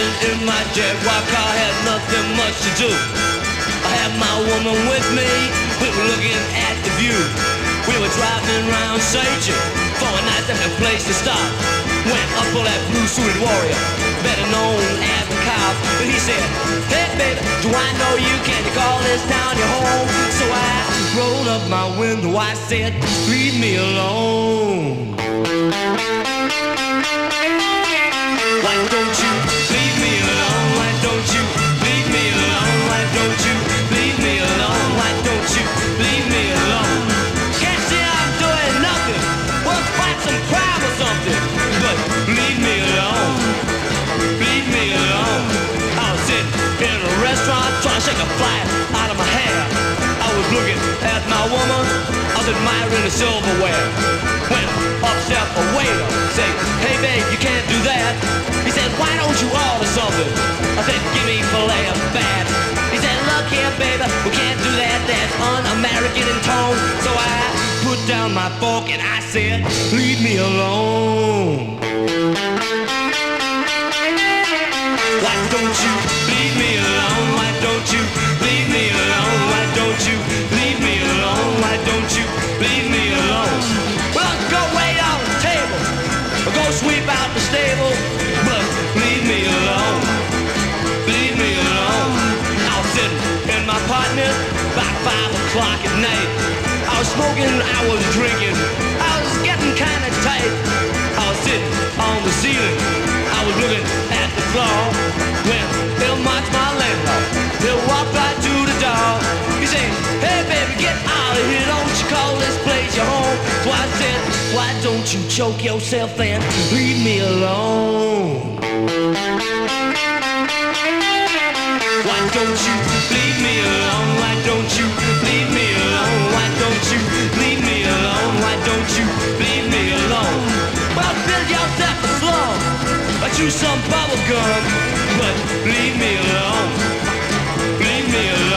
driving in my Jaguar car, had nothing much to do. I had my woman with me, we were looking at the view. We were driving around searching for a nice empty place to stop. Went up for that blue-suited warrior, better known as the cop. But he said, hey baby, do I know you? Can you call this town your home? So I rolled up my window, I said, leave me alone. Why don't you leave me alone? Why don't you leave me alone? Why don't you leave me alone? Why don't you leave me alone? Can't see I'm doing nothing. We'll fight some crime or something. But leave me alone. Leave me alone. I was sitting in a restaurant trying to shake a fly out of my hair. I was looking at my woman. I was admiring the silverware. When up stepped a waiter, say, hey babe, you can't do that. He said, why don't you order something? I said, give me filet of bat. He said, look here baby, we can't do that. That's un-American in tone. So I put down my fork and I said, leave me alone. Why don't you leave me alone? Why don't you leave me alone? Why don't you leave me alone? Why don't you leave me alone? Well, go wait on the table, or go sweep out the stable, but leave me alone. Leave me alone. I was sitting in my partner by 5 o'clock at night. I was smoking, I was drinking, I was getting kind of tight. I was sitting on the ceiling, I was looking at the floor, when Bill Marks, my landlord, he'll walk right to the door. He said, hey baby, get out of here, don't you call this place your home. So I said, why don't you choke yourself and leave me alone? Why don't you leave me alone? Why don't you leave me alone? Why don't you leave me alone? Why don't you leave me alone? Well, build yourself a slum, or chew some bubble gum, but leave me alone. Leave me alone.